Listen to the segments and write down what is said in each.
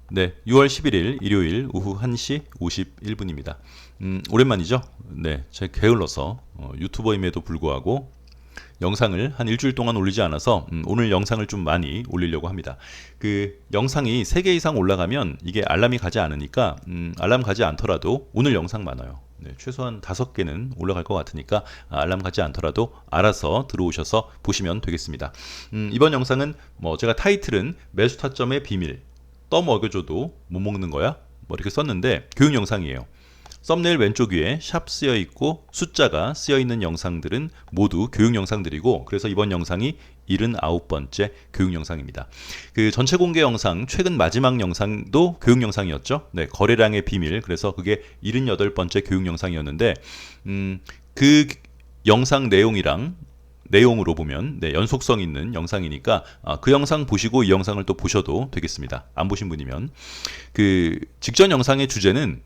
네, 6월 11일 일요일 오후 1시 51분입니다. 오랜만이죠? 네, 제가 게을러서 유튜버임에도 불구하고 영상을 한 일주일 동안 올리지 않아서 오늘 영상을 좀 많이 올리려고 합니다. 그 영상이 3개 이상 올라가면 이게 알람이 가지 않으니까 알람 가지 않더라도 오늘 영상 많아요. 네, 최소한 5개는 올라갈 것 같으니까 알람 가지 않더라도 알아서 들어오셔서 보시면 되겠습니다. 이번 영상은 뭐 제가 타이틀은 매수 타점의 비밀 떠먹여줘도 못 먹는 거야? 뭐 이렇게 썼는데 교육 영상이에요. 썸네일 왼쪽 위에 샵 쓰여 있고 숫자가 쓰여 있는 영상들은 모두 교육 영상들이고, 그래서 이번 영상이 79번째 교육 영상입니다. 그 전체 공개 영상 최근 마지막 영상도 교육 영상이었죠. 네, 거래량의 비밀. 그래서 그게 78번째 교육 영상이었는데 그 영상 내용으로 보면 연속성 있는 영상이니까 그 영상 보시고 이 영상을 또 보셔도 되겠습니다. 안 보신 분이면. 그 직전 영상의 주제는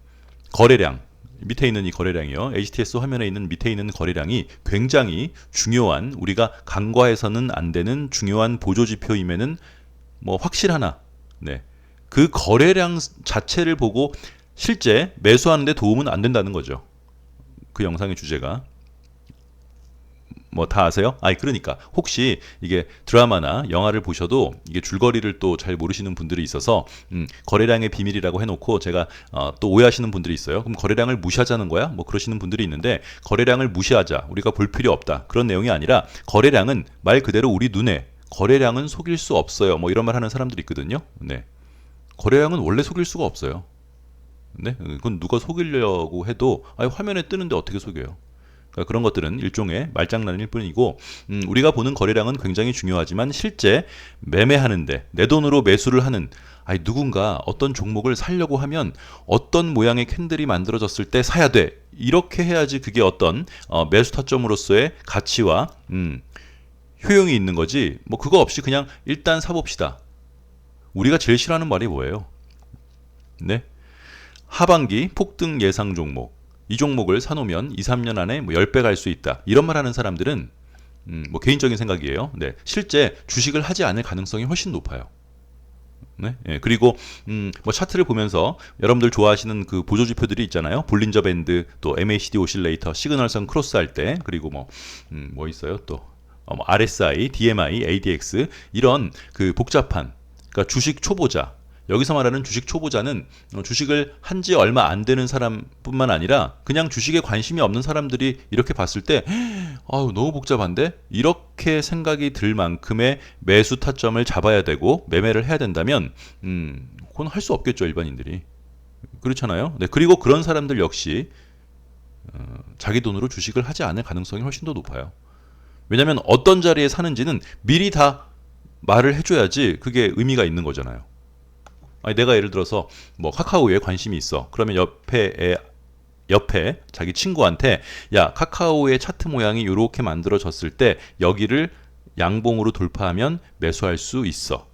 거래량, 밑에 있는 이 거래량이요. HTS 화면에 있는 밑에 있는 거래량이 굉장히 중요한, 우리가 간과해서는 안 되는 중요한 보조지표임에는 뭐 확실하나. 네. 그 거래량 자체를 보고 실제 매수하는데 도움은 안 된다는 거죠. 그 영상의 주제가. 뭐 다 아세요? 그러니까 혹시 이게 드라마나 영화를 보셔도 이게 줄거리를 또 잘 모르시는 분들이 있어서 거래량의 비밀이라고 해놓고 제가 또 오해하시는 분들이 있어요. 그럼 거래량을 무시하자는 거야? 뭐 그러시는 분들이 있는데, 거래량을 무시하자, 우리가 볼 필요 없다, 그런 내용이 아니라 거래량은 말 그대로 우리 눈에 거래량은 속일 수 없어요, 뭐 이런 말 하는 사람들이 있거든요. 네, 거래량은 원래 속일 수가 없어요. 네, 그건 누가 속이려고 해도 화면에 뜨는데 어떻게 속여요? 그러니까 그런 것들은 일종의 말장난일 뿐이고, 우리가 보는 거래량은 굉장히 중요하지만 실제 매매하는데 내 돈으로 매수를 하는, 누군가 어떤 종목을 사려고 하면 어떤 모양의 캔들이 만들어졌을 때 사야 돼, 이렇게 해야지 그게 어떤 매수 타점으로서의 가치와 효용이 있는 거지. 뭐 그거 없이 그냥 일단 사봅시다. 우리가 제일 싫어하는 말이 뭐예요? 네, 하반기 폭등 예상 종목, 이 종목을 사놓으면 2, 3년 안에 뭐 10배 갈 수 있다, 이런 말 하는 사람들은 뭐 개인적인 생각이에요. 네, 실제 주식을 하지 않을 가능성이 훨씬 높아요. 네, 예, 그리고 뭐 차트를 보면서 여러분들 좋아하시는 그 보조지표들이 있잖아요. 볼린저 밴드, 또 MACD 오실레이터, 시그널선 크로스 할 때, 그리고 뭐 있어요 또, 뭐 RSI, DMI, ADX, 이런 그 복잡한, 그러니까 주식 초보자, 여기서 말하는 주식 초보자는 주식을 한지 얼마 안 되는 사람뿐만 아니라 그냥 주식에 관심이 없는 사람들이 이렇게 봤을 때 아유 너무 복잡한데, 이렇게 생각이 들 만큼의 매수 타점을 잡아야 되고 매매를 해야 된다면 그건 할 수 없겠죠, 일반인들이. 그렇잖아요. 네, 그리고 그런 사람들 역시 자기 돈으로 주식을 하지 않을 가능성이 훨씬 더 높아요. 왜냐하면 어떤 자리에 사는지는 미리 다 말을 해줘야지 그게 의미가 있는 거잖아요. 내가 예를 들어서 뭐 카카오에 관심이 있어. 그러면 옆에 자기 친구한테, 야, 카카오의 차트 모양이 이렇게 만들어졌을 때 여기를 양봉으로 돌파하면 매수할 수 있어.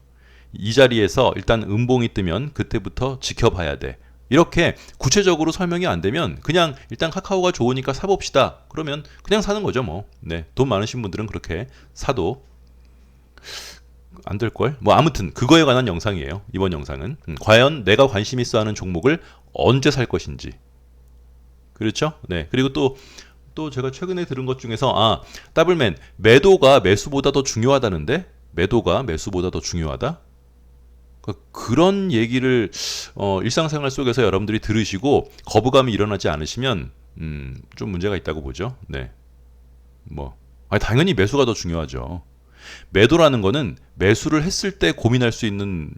이 자리에서 일단 음봉이 뜨면 그때부터 지켜봐야 돼. 이렇게 구체적으로 설명이 안 되면 그냥 일단 카카오가 좋으니까 사봅시다, 그러면 그냥 사는 거죠 뭐. 네, 돈 많으신 분들은 그렇게 사도 안 될걸? 뭐 아무튼 그거에 관한 영상이에요, 이번 영상은. 과연 내가 관심 있어 하는 종목을 언제 살 것인지. 그렇죠? 네. 그리고 또 제가 최근에 들은 것 중에서, 더블맨, 매도가 매수보다 더 중요하다는데? 매도가 매수보다 더 중요하다? 그런 얘기를 일상생활 속에서 여러분들이 들으시고 거부감이 일어나지 않으시면 좀 문제가 있다고 보죠. 네. 뭐 당연히 매수가 더 중요하죠. 매도라는 거는 매수를 했을 때 고민할 수 있는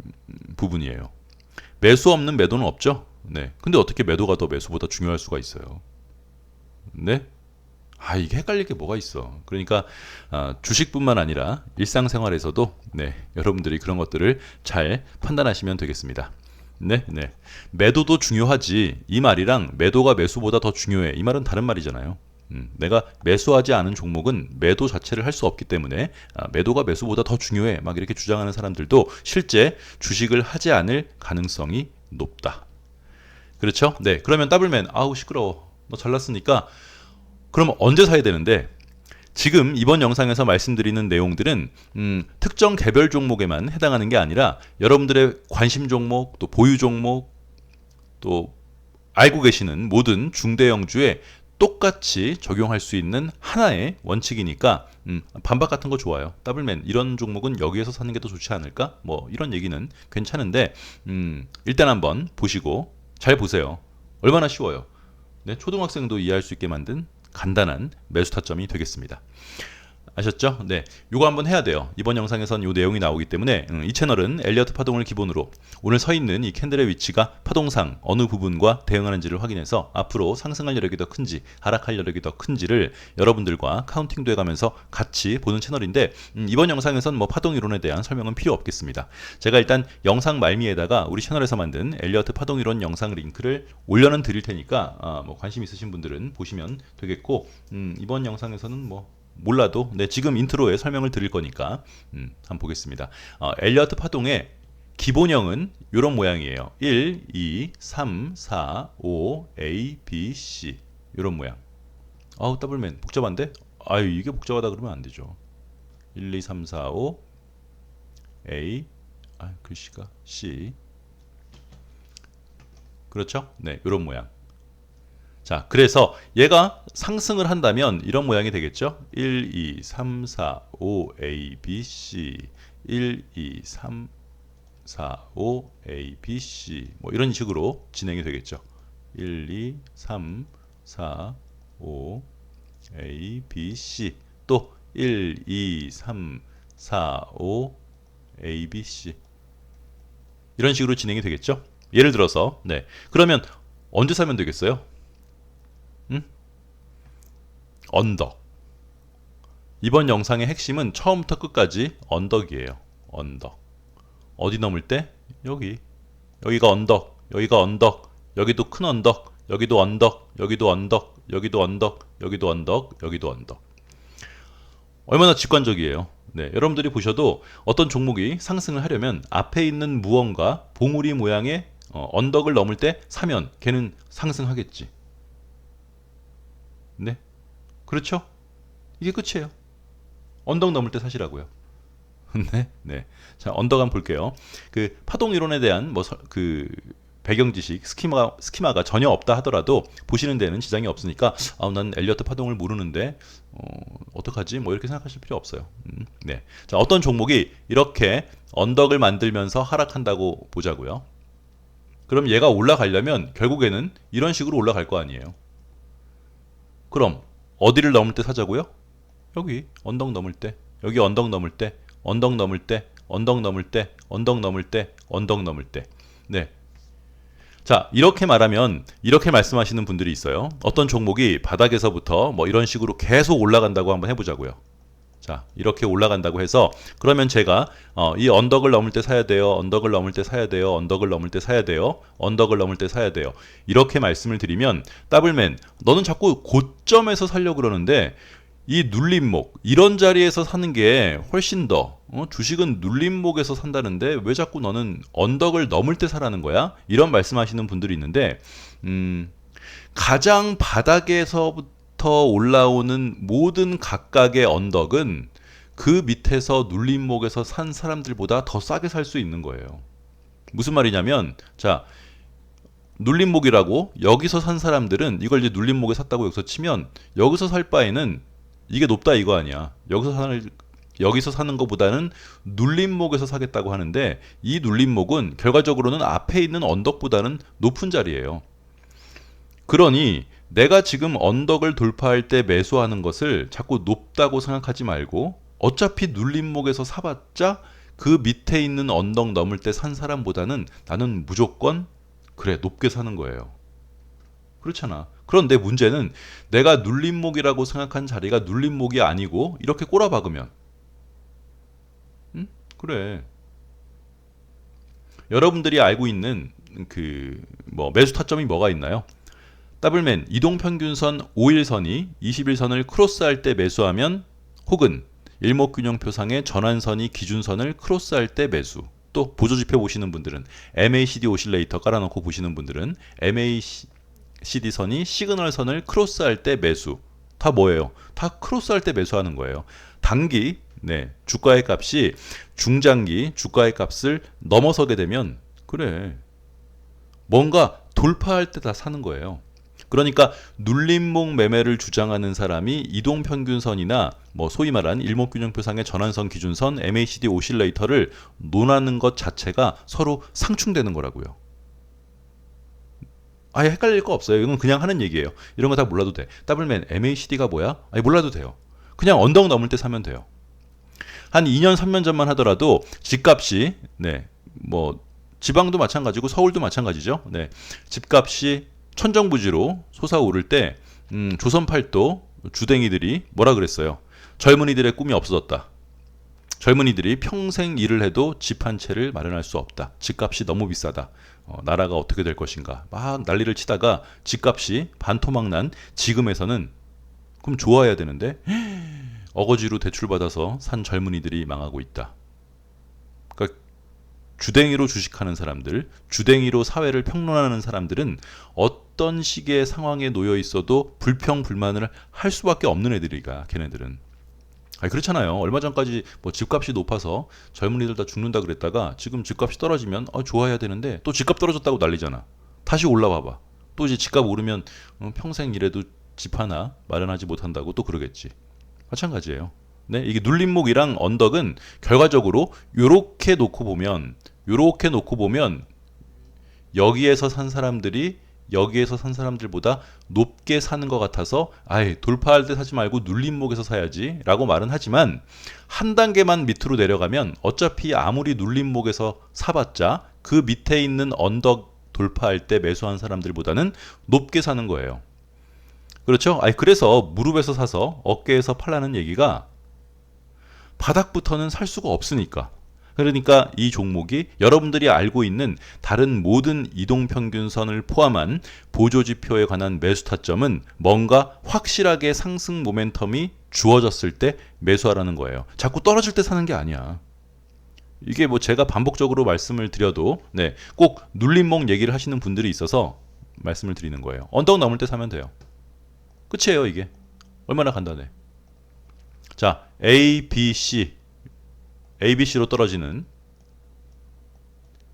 부분이에요. 매수 없는 매도는 없죠. 네. 근데 어떻게 매도가 더 매수보다 중요할 수가 있어요? 네? 이게 헷갈릴 게 뭐가 있어. 그러니까 주식뿐만 아니라 일상생활에서도 여러분들이 그런 것들을 잘 판단하시면 되겠습니다. 네, 네. 매도도 중요하지, 이 말이랑 매도가 매수보다 더 중요해, 이 말은 다른 말이잖아요. 내가 매수하지 않은 종목은 매도 자체를 할 수 없기 때문에 매도가 매수보다 더 중요해, 막 이렇게 주장하는 사람들도 실제 주식을 하지 않을 가능성이 높다. 그렇죠? 네. 그러면 더블맨, 아우 시끄러워, 너 잘났으니까 그러면 언제 사야 되는데, 지금 이번 영상에서 말씀드리는 내용들은 특정 개별 종목에만 해당하는 게 아니라 여러분들의 관심 종목, 또 보유 종목, 또 알고 계시는 모든 중대형주에 똑같이 적용할 수 있는 하나의 원칙이니까 반박 같은 거 좋아요. 더블맨 이런 종목은 여기에서 사는 게 더 좋지 않을까? 뭐 이런 얘기는 괜찮은데 일단 한번 보시고 잘 보세요. 얼마나 쉬워요. 네, 초등학생도 이해할 수 있게 만든 간단한 매수 타점이 되겠습니다. 아셨죠? 네, 요거 한번 해야 돼요. 이번 영상에선 요 내용이 나오기 때문에 이 채널은 엘리어트 파동을 기본으로 오늘 서 있는 이 캔들의 위치가 파동상 어느 부분과 대응하는지를 확인해서 앞으로 상승할 여력이 더 큰지 하락할 여력이 더 큰지를 여러분들과 카운팅도 해가면서 같이 보는 채널인데 이번 영상에선 뭐 파동 이론에 대한 설명은 필요 없겠습니다. 제가 일단 영상 말미에다가 우리 채널에서 만든 엘리어트 파동 이론 영상 링크를 올려는 드릴 테니까 뭐 관심 있으신 분들은 보시면 되겠고 이번 영상에서는 뭐 몰라도 지금 인트로에 설명을 드릴 거니까 한번 보겠습니다. 엘리어트 파동의 기본형은 이런 모양이에요. 1, 2, 3, 4, 5, A, B, C 이런 모양. 더블맨 복잡한데? 아유 이게 복잡하다 그러면 안 되죠. 1, 2, 3, 4, 5 A 글씨가 C 그렇죠? 네, 이런 모양. 자, 그래서 얘가 상승을 한다면 이런 모양이 되겠죠? 1, 2, 3, 4, 5, A, B, C 1, 2, 3, 4, 5, A, B, C 뭐 이런 식으로 진행이 되겠죠. 1, 2, 3, 4, 5, A, B, C 또 1, 2, 3, 4, 5, A, B, C 이런 식으로 진행이 되겠죠. 예를 들어서 그러면 언제 사면 되겠어요? 언덕. 이번 영상의 핵심은 처음부터 끝까지 언덕이에요. 언덕. 어디 넘을 때? 여기가 언덕, 여기가 언덕, 여기도 큰 언덕, 여기도 언덕, 여기도 언덕, 여기도 언덕, 여기도 언덕, 여기도 언덕. 얼마나 직관적이에요. 여러분들이 보셔도 어떤 종목이 상승을 하려면 앞에 있는 무언가 봉우리 모양의 언덕을 넘을 때 사면 걔는 상승하겠지. 네, 그렇죠? 이게 끝이에요. 언덕 넘을 때 사시라고요. 네. 자, 언덕 한번 볼게요. 그 파동 이론에 대한 그 배경 지식, 스키마가 전혀 없다 하더라도 보시는 데는 지장이 없으니까 난 엘리어트 파동을 모르는데 어떡하지? 뭐 이렇게 생각하실 필요 없어요. 네. 자, 어떤 종목이 이렇게 언덕을 만들면서 하락한다고 보자고요. 그럼 얘가 올라가려면 결국에는 이런 식으로 올라갈 거 아니에요. 그럼 어디를 넘을 때 사자고요? 여기 언덕 넘을 때, 여기 언덕 넘을 때, 언덕 넘을 때, 언덕 넘을 때, 언덕 넘을 때, 언덕 넘을 때. 네. 자, 이렇게 말하면 이렇게 말씀하시는 분들이 있어요. 어떤 종목이 바닥에서부터 뭐 이런 식으로 계속 올라간다고 한번 해보자고요. 자, 이렇게 올라간다고 해서 그러면 제가 이 언덕을 넘을 때 사야 돼요. 언덕을 넘을 때 사야 돼요. 언덕을 넘을 때 사야 돼요. 언덕을 넘을 때 사야 돼요. 이렇게 말씀을 드리면 더블맨 너는 자꾸 고점에서 사려고 그러는데 이 눌림목 이런 자리에서 사는 게 훨씬 더 주식은 눌림목에서 산다는데 왜 자꾸 너는 언덕을 넘을 때 사라는 거야? 이런 말씀하시는 분들이 있는데 가장 바닥에서부터 올라오는 모든 각각의 언덕은 그 밑에서 눌림목에서 산 사람들보다 더 싸게 살 수 있는 거예요. 무슨 말이냐면 자, 눌림목이라고 여기서 산 사람들은 이걸 이제 눌림목에 샀다고 여기서 치면 여기서 살 바에는 이게 높다 이거 아니야. 여기서 사는 것보다는 눌림목에서 사겠다고 하는데 이 눌림목은 결과적으로는 앞에 있는 언덕보다는 높은 자리예요. 그러니 내가 지금 언덕을 돌파할 때 매수하는 것을 자꾸 높다고 생각하지 말고 어차피 눌림목에서 사봤자 그 밑에 있는 언덕 넘을 때 산 사람보다는 나는 무조건 그래 높게 사는 거예요. 그렇잖아. 그런데 문제는 내가 눌림목이라고 생각한 자리가 눌림목이 아니고 이렇게 꼬라박으면 그래. 여러분들이 알고 있는 그 매수 타점이 뭐가 있나요? 더블맨 이동평균선 5일선이 21선을 크로스할 때 매수하면 혹은 일목균형표상의 전환선이 기준선을 크로스할 때 매수. 또 보조지표 보시는 분들은 MACD 오실레이터 깔아놓고 보시는 분들은 MACD 선이 시그널 선을 크로스할 때 매수. 다 뭐예요? 다 크로스할 때 매수하는 거예요. 단기 네, 주가의 값이 중장기 주가의 값을 넘어서게 되면 그래 뭔가 돌파할 때 다 사는 거예요. 그러니까 눌림목 매매를 주장하는 사람이 이동평균선이나 뭐 소위 말하는 일목균형표상의 전환선 기준선 MACD 오실레이터를 논하는 것 자체가 서로 상충되는 거라고요. 아예 헷갈릴 거 없어요. 이건 그냥 하는 얘기예요. 이런 거 다 몰라도 돼. 더블맨 MACD가 뭐야? 아니 몰라도 돼요. 그냥 언덕 넘을 때 사면 돼요. 한 2년 3년 전만 하더라도 집값이 네, 뭐 지방도 마찬가지고 서울도 마찬가지죠. 네. 집값이 천정부지로 솟아오를 때 조선팔도 주댕이들이 뭐라 그랬어요? 젊은이들의 꿈이 없어졌다. 젊은이들이 평생 일을 해도 집 한 채를 마련할 수 없다. 집값이 너무 비싸다. 나라가 어떻게 될 것인가. 막 난리를 치다가 집값이 반토막 난 지금에서는 그럼 좋아야 되는데 어거지로 대출받아서 산 젊은이들이 망하고 있다. 그러니까 주댕이로 주식하는 사람들, 주댕이로 사회를 평론하는 사람들은 어떤 식의 상황에 놓여 있어도 불평 불만을 할 수밖에 없는 애들이가 걔네들은. 아니 그렇잖아요. 얼마 전까지 뭐 집값이 높아서 젊은이들 다 죽는다 그랬다가 지금 집값이 떨어지면 좋아야 되는데 또 집값 떨어졌다고 난리잖아. 다시 올라와봐. 또 이제 집값 오르면 평생 일해도 집 하나 마련하지 못한다고 또 그러겠지. 마찬가지예요. 네, 이게 눌림목이랑 언덕은 결과적으로 요렇게 놓고 보면 여기에서 산 사람들이 여기에서 산 사람들보다 높게 사는 것 같아서 아예 돌파할 때 사지 말고 눌림목에서 사야지 라고 말은 하지만 한 단계만 밑으로 내려가면 어차피 아무리 눌림목에서 사봤자 그 밑에 있는 언덕 돌파할 때 매수한 사람들보다는 높게 사는 거예요. 그렇죠? 아니 그래서 무릎에서 사서 어깨에서 팔라는 얘기가 바닥부터는 살 수가 없으니까. 그러니까 이 종목이 여러분들이 알고 있는 다른 모든 이동평균선을 포함한 보조지표에 관한 매수 타점은 뭔가 확실하게 상승 모멘텀이 주어졌을 때 매수하라는 거예요. 자꾸 떨어질 때 사는 게 아니야. 이게 뭐 제가 반복적으로 말씀을 드려도 네, 꼭 눌림목 얘기를 하시는 분들이 있어서 말씀을 드리는 거예요. 언덕 넘을 때 사면 돼요. 끝이에요 이게. 얼마나 간단해. 자, ABC로 떨어지는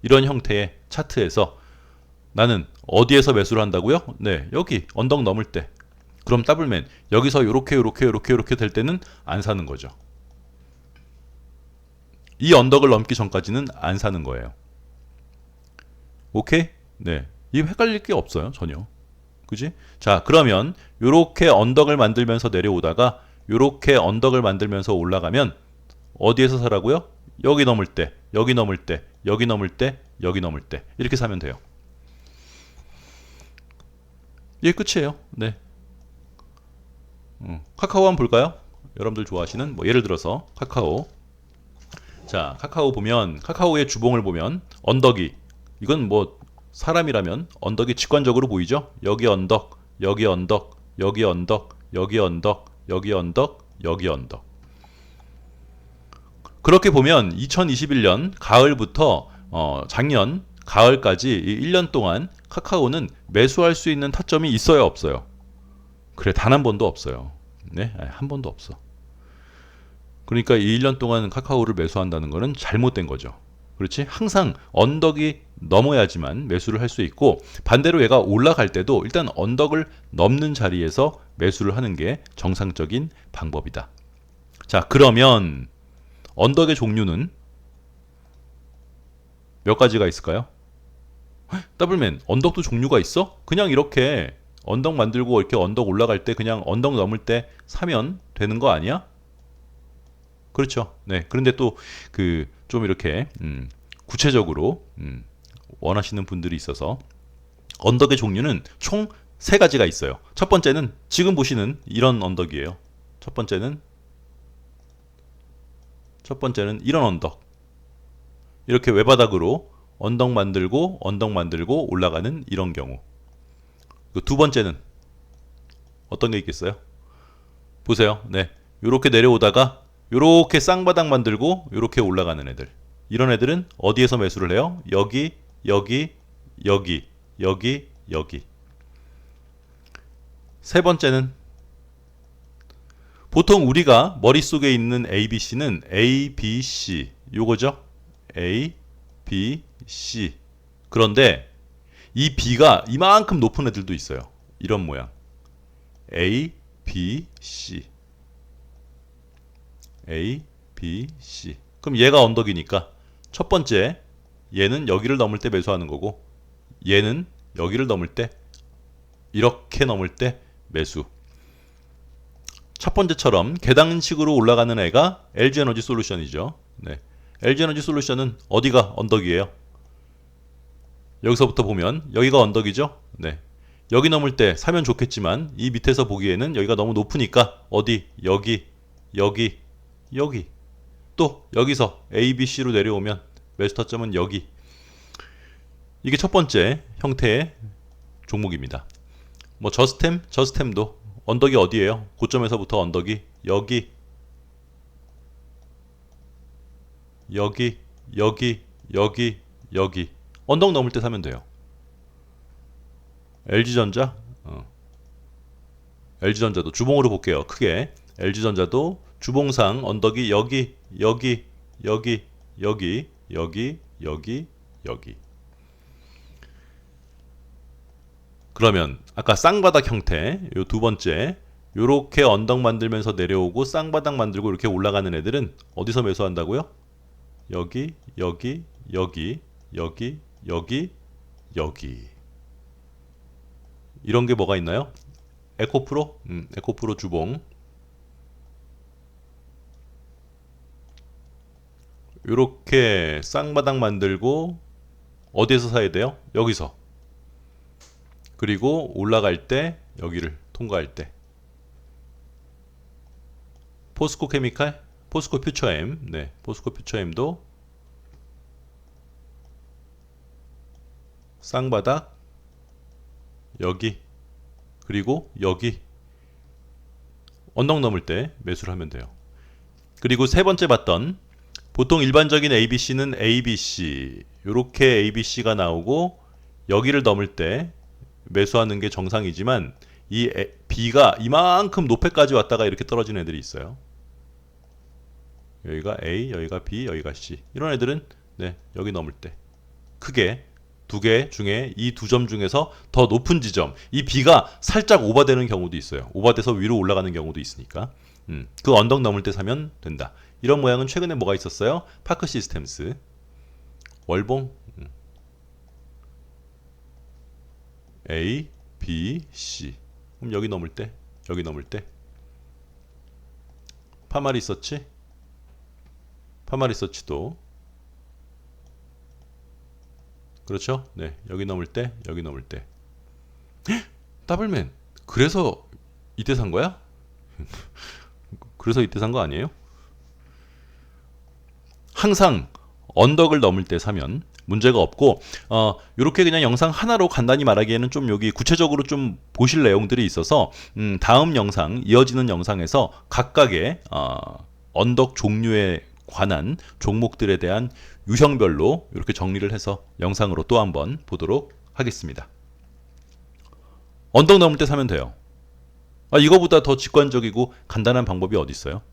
이런 형태의 차트에서 나는 어디에서 매수를 한다고요? 네, 여기 언덕 넘을 때. 그럼 더블맨 여기서 요렇게 될 때는 안 사는 거죠. 이 언덕을 넘기 전까지는 안 사는 거예요. 오케이? 네, 이 헷갈릴 게 없어요 전혀. 그지? 자, 그러면 요렇게 언덕을 만들면서 내려오다가 요렇게 언덕을 만들면서 올라가면 어디에서 사라고요? 여기 넘을 때, 여기 넘을 때, 여기 넘을 때, 여기 넘을 때 이렇게 사면 돼요. 이게 끝이에요. 네. 카카오 한번 볼까요? 여러분들 좋아하시는 뭐 예를 들어서 카카오. 자, 카카오 보면 카카오의 주봉을 보면 언덕이 이건 뭐 사람이라면 언덕이 직관적으로 보이죠? 여기 언덕, 여기 언덕, 여기 언덕, 여기 언덕, 여기 언덕, 여기 언덕. 그렇게 보면 2021년 가을부터 작년 가을까지 이 1년 동안 카카오는 매수할 수 있는 타점이 있어요, 없어요? 그래, 단 한 번도 없어요. 네, 한 번도 없어. 그러니까 이 1년 동안 카카오를 매수한다는 거는 잘못된 거죠. 그렇지? 항상 언덕이 넘어야지만 매수를 할 수 있고 반대로 얘가 올라갈 때도 일단 언덕을 넘는 자리에서 매수를 하는 게 정상적인 방법이다. 자, 그러면 언덕의 종류는 몇 가지가 있을까요? 더블맨, 언덕도 종류가 있어? 그냥 이렇게 언덕 만들고 이렇게 언덕 올라갈 때 그냥 언덕 넘을 때 사면 되는 거 아니야? 그렇죠. 네. 그런데 또 그 좀 이렇게 구체적으로 원하시는 분들이 있어서 언덕의 종류는 총 3가지가 있어요. 첫 번째는 지금 보시는 이런 언덕이에요. 첫 번째는 이런 언덕. 이렇게 외바닥으로 언덕 만들고 올라가는 이런 경우. 두 번째는 어떤 게 있겠어요? 보세요. 네. 요렇게 내려오다가 요렇게 쌍바닥 만들고 요렇게 올라가는 애들. 이런 애들은 어디에서 매수를 해요? 여기, 여기, 여기, 여기, 여기. 세 번째는 보통 우리가 머릿속에 있는 ABC는 ABC 요거죠. A, B, C. 그런데 이 B가 이만큼 높은 애들도 있어요. 이런 모양. A, B, C. A, B, C. 그럼 얘가 언덕이니까 첫 번째 얘는 여기를 넘을 때 매수하는 거고 얘는 여기를 넘을 때 이렇게 넘을 때 매수. 첫 번째처럼 계단식으로 올라가는 애가 LG에너지 솔루션이죠. 네. LG에너지 솔루션은 어디가 언덕이에요? 여기서부터 보면 여기가 언덕이죠. 네. 여기 넘을 때 사면 좋겠지만 이 밑에서 보기에는 여기가 너무 높으니까 어디? 여기, 여기, 여기. 또 여기서 A, B, C로 내려오면 매수 타점은 여기. 이게 첫 번째 형태의 종목입니다. 뭐 저스템도 언덕이 어디예요? 고점에서부터 언덕이 여기, 여기, 여기, 여기, 여기. 언덕 넘을 때 사면 돼요. LG전자, LG전자도 주봉으로 볼게요. 크게 LG전자도 주봉상 언덕이 여기, 여기, 여기, 여기, 여기, 여기, 여기. 그러면 아까 쌍바닥 형태 요 두 번째 요렇게 언덕 만들면서 내려오고 쌍바닥 만들고 이렇게 올라가는 애들은 어디서 매수한다고요? 여기, 여기, 여기, 여기, 여기, 여기. 이런 게 뭐가 있나요? 에코프로? 에코프로 주봉. 요렇게 쌍바닥 만들고 어디에서 사야 돼요? 여기서. 그리고 올라갈 때 여기를 통과할 때. 포스코 케미칼, 포스코 퓨처엠, 네, 포스코 퓨처엠도 쌍바닥 여기 그리고 여기 언덕 넘을 때 매수를 하면 돼요. 그리고 세 번째 봤던 보통 일반적인 ABC는 ABC 요렇게 ABC가 나오고 여기를 넘을 때 매수하는 게 정상이지만 이 B가 이만큼 높이까지 왔다가 이렇게 떨어지는 애들이 있어요. 여기가 A, 여기가 B, 여기가 C. 이런 애들은 네, 여기 넘을 때 크게 두 개 중에 이 두 점 중에서 더 높은 지점, 이 B가 살짝 오버되는 경우도 있어요. 오버돼서 위로 올라가는 경우도 있으니까 그 언덕 넘을 때 사면 된다. 이런 모양은 최근에 뭐가 있었어요? 파크 시스템스, 월봉, A, B, C. 그럼 여기 넘을 때, 여기 넘을 때 파마리서치, 파마리서치도 그렇죠? 네, 여기 넘을 때, 여기 넘을 때. 더블맨. 그래서 이때 산 거야? 그래서 이때 산 거 아니에요? 항상 언덕을 넘을 때 사면 문제가 없고 요렇게 그냥 영상 하나로 간단히 말하기에는 좀 여기 구체적으로 좀 보실 내용들이 있어서 다음 영상 이어지는 영상에서 각각의 언덕 종류에 관한 종목들에 대한 유형별로 이렇게 정리를 해서 영상으로 또 한번 보도록 하겠습니다. 언덕 넘을 때 사면 돼요. 이거보다 더 직관적이고 간단한 방법이 어디 있어요?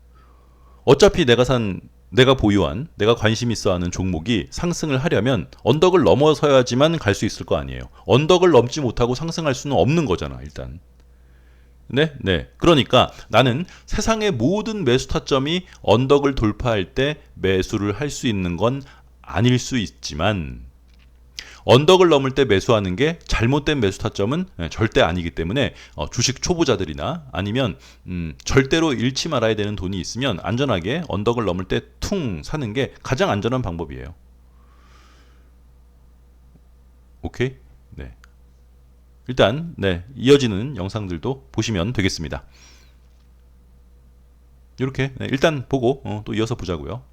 어차피 내가 보유한, 내가 관심 있어 하는 종목이 상승을 하려면 언덕을 넘어서야지만 갈 수 있을 거 아니에요. 언덕을 넘지 못하고 상승할 수는 없는 거잖아, 일단. 네, 네. 그러니까 나는 세상의 모든 매수 타점이 언덕을 돌파할 때 매수를 할 수 있는 건 아닐 수 있지만 언덕을 넘을 때 매수하는 게 잘못된 매수 타점은 절대 아니기 때문에 주식 초보자들이나 아니면 절대로 잃지 말아야 되는 돈이 있으면 안전하게 언덕을 넘을 때 퉁 사는 게 가장 안전한 방법이에요. 오케이? 네. 일단 네, 이어지는 영상들도 보시면 되겠습니다. 이렇게 네, 일단 보고 또 이어서 보자고요.